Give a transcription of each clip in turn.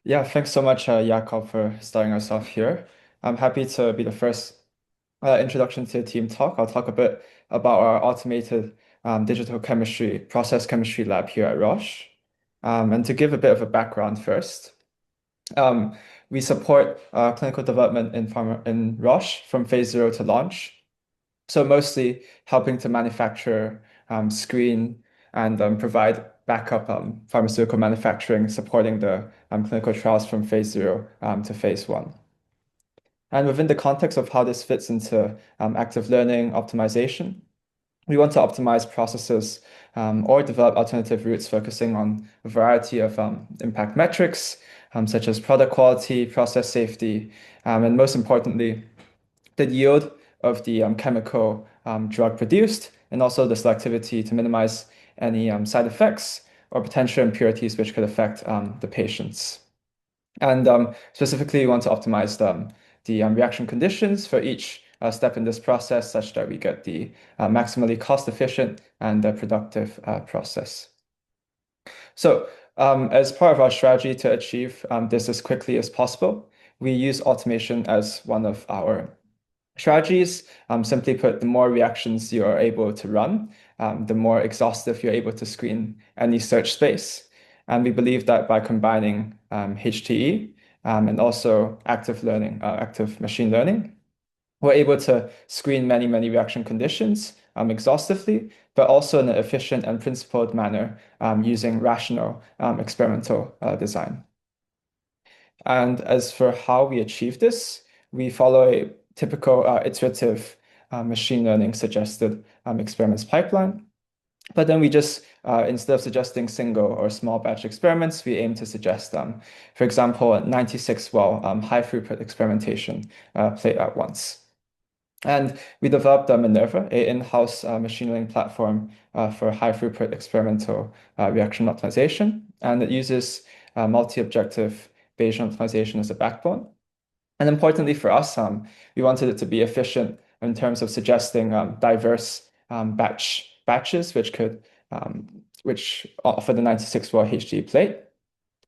Yeah, thanks so much, Jakob, for starting us off here. I'm happy to be the first introduction to the team talk. I'll talk a bit about our automated digital chemistry, process chemistry lab here at Roche. And to give a bit of a background first, um, we support clinical development in Roche from phase 0 to launch. So mostly helping to manufacture, screen, and provide backup pharmaceutical manufacturing, supporting the clinical trials from phase 0 to phase 1. And within the context of how this fits into active learning optimization, we want to optimize processes or develop alternative routes focusing on a variety of impact metrics, such as product quality, process safety, and most importantly, the yield of the chemical drug produced, and also the selectivity to minimize any side effects or potential impurities which could affect the patients. And specifically, we want to optimize the reaction conditions for each step in this process such that we get the maximally cost-efficient and productive process. So, as part of our strategy to achieve this as quickly as possible, we use automation as one of our strategies. Simply put, the more reactions you are able to run, the more exhaustive you're able to screen any search space. And we believe that by combining HTE and also active learning, active machine learning, we're able to screen many, many reaction conditions exhaustively, but also in an efficient and principled manner using rational experimental design. And as for how we achieve this, we follow a typical iterative machine learning suggested experiments pipeline. But then we just, instead of suggesting single or small batch experiments, we aim to suggest, for example, 96-well high throughput experimentation played at once. And we developed Minerva, an in-house machine learning platform for high throughput experimental reaction optimization. And it uses multi-objective Bayesian optimization as a backbone. And importantly for us, we wanted it to be efficient in terms of suggesting diverse batches, which offer the 96-well HD plate.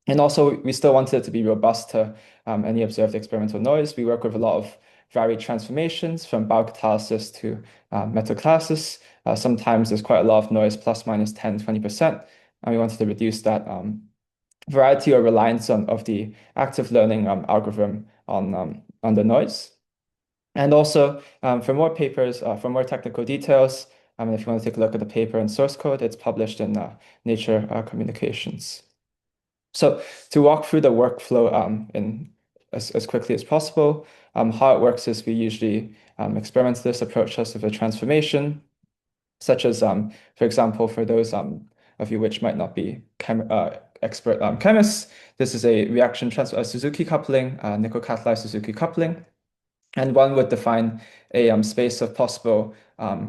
And also, we still wanted it to be robust to any observed experimental noise. We work with a lot of varied transformations from biocatalysis to metacatalysis. Sometimes there's quite a lot of noise, plus minus 10, 20%. And we wanted to reduce that variety or reliance of the active learning algorithm on the noise. And also, for more papers, for more technical details, if you want to take a look at the paper and source code, it's published in Nature Communications. So to walk through the workflow in as quickly as possible, how it works is we usually experiment this approach us with a transformation, such as, for example, for those of you which might not be expert chemists, this is a reaction transfer Suzuki coupling, nickel catalyzed Suzuki coupling. And one would define a space of possible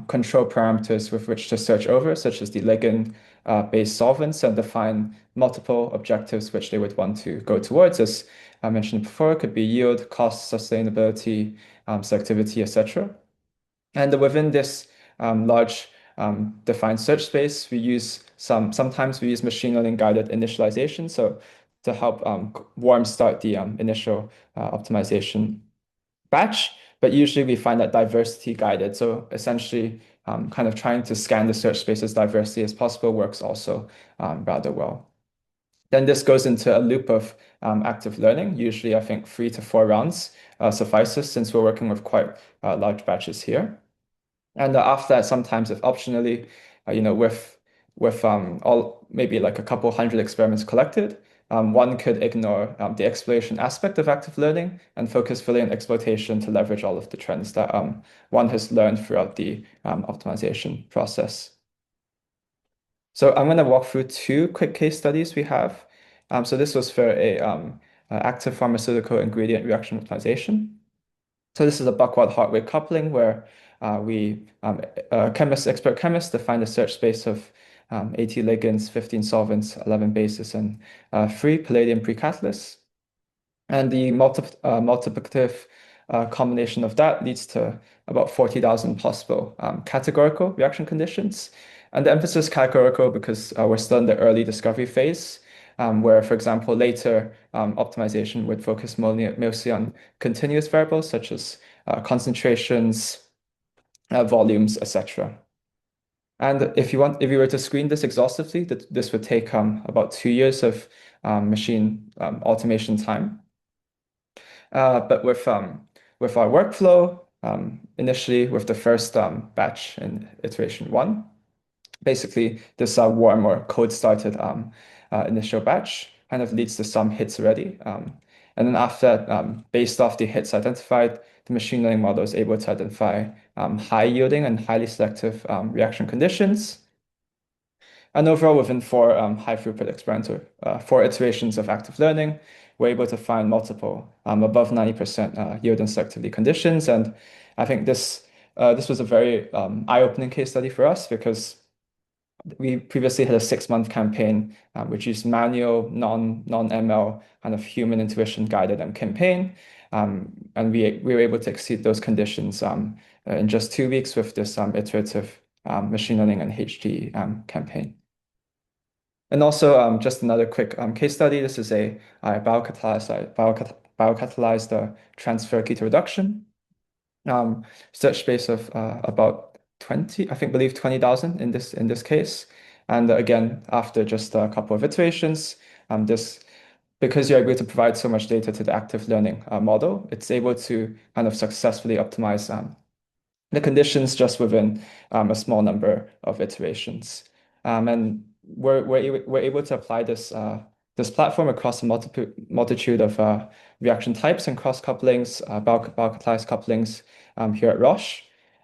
control parameters with which to search over, such as the ligand-based solvents, and define multiple objectives which they would want to go towards. As I mentioned before, it could be yield, cost, sustainability, selectivity, etc. And within this large defined search space, sometimes we use machine learning guided initialization, so to help warm start the initial optimization batch, but usually we find that diversity guided. So essentially, kind of trying to scan the search space as diversely as possible works also rather well. Then this goes into a loop of active learning. Usually, I think 3 to 4 rounds suffices since we're working with quite large batches here. And after that, sometimes if optionally, with all maybe like a couple hundred experiments collected, one could ignore the exploration aspect of active learning and focus fully on exploitation to leverage all of the trends that one has learned throughout the optimization process. So I'm going to walk through 2 quick case studies we have. So this was for a active pharmaceutical ingredient reaction optimization. So this is a Buchwald-Hartwig coupling where expert chemists define a search space of 80 ligands, 15 solvents, 11 bases, and 3 palladium precatalysts. And the multiplicative combination of that leads to about 40,000 possible categorical reaction conditions. And the emphasis categorical because we're still in the early discovery phase. where, for example, later optimization would focus mostly on continuous variables such as concentrations, volumes, etc. And if you were to screen this exhaustively, this would take about 2 years of machine automation time. But with our workflow, initially with the first batch in iteration one, basically this warm or code started initial batch kind of leads to some hits already. And then after that, based off the hits identified, the machine learning model is able to identify high yielding and highly selective reaction conditions. And overall, within high throughput experimental, 4 iterations of active learning, we're able to find multiple above 90% yield and selectivity conditions. And I think this was a very eye-opening case study for us because we previously had a 6-month campaign which used manual, non-ML kind of human intuition guided campaign. And we were able to exceed those conditions in just 2 weeks with this iterative machine learning and HD campaign. And also, just another quick case study. This is a biocatalyzed transfer keto reduction search space of about 20, believe 20,000 in this case. And again, after just a couple of iterations, this because you're able to provide so much data to the active learning model, it's able to kind of successfully optimize the conditions just within a small number of iterations. And we're able to apply this platform across a multitude of reaction types and cross couplings, biocatalyzed couplings here at Roche.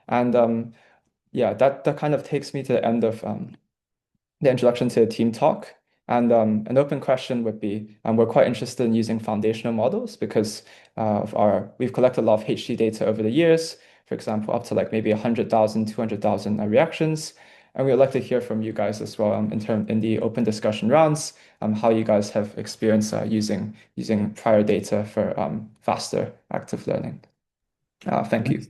And yeah, that kind of takes me to the end of the introduction to the team talk. And an open question would be, we're quite interested in using foundational models because we've collected a lot of HD data over the years, for example, up to like maybe 100,000, 200,000 reactions. And we would like to hear from you guys as well in the open discussion rounds, how you guys have experience using prior data for faster active learning. Thank you.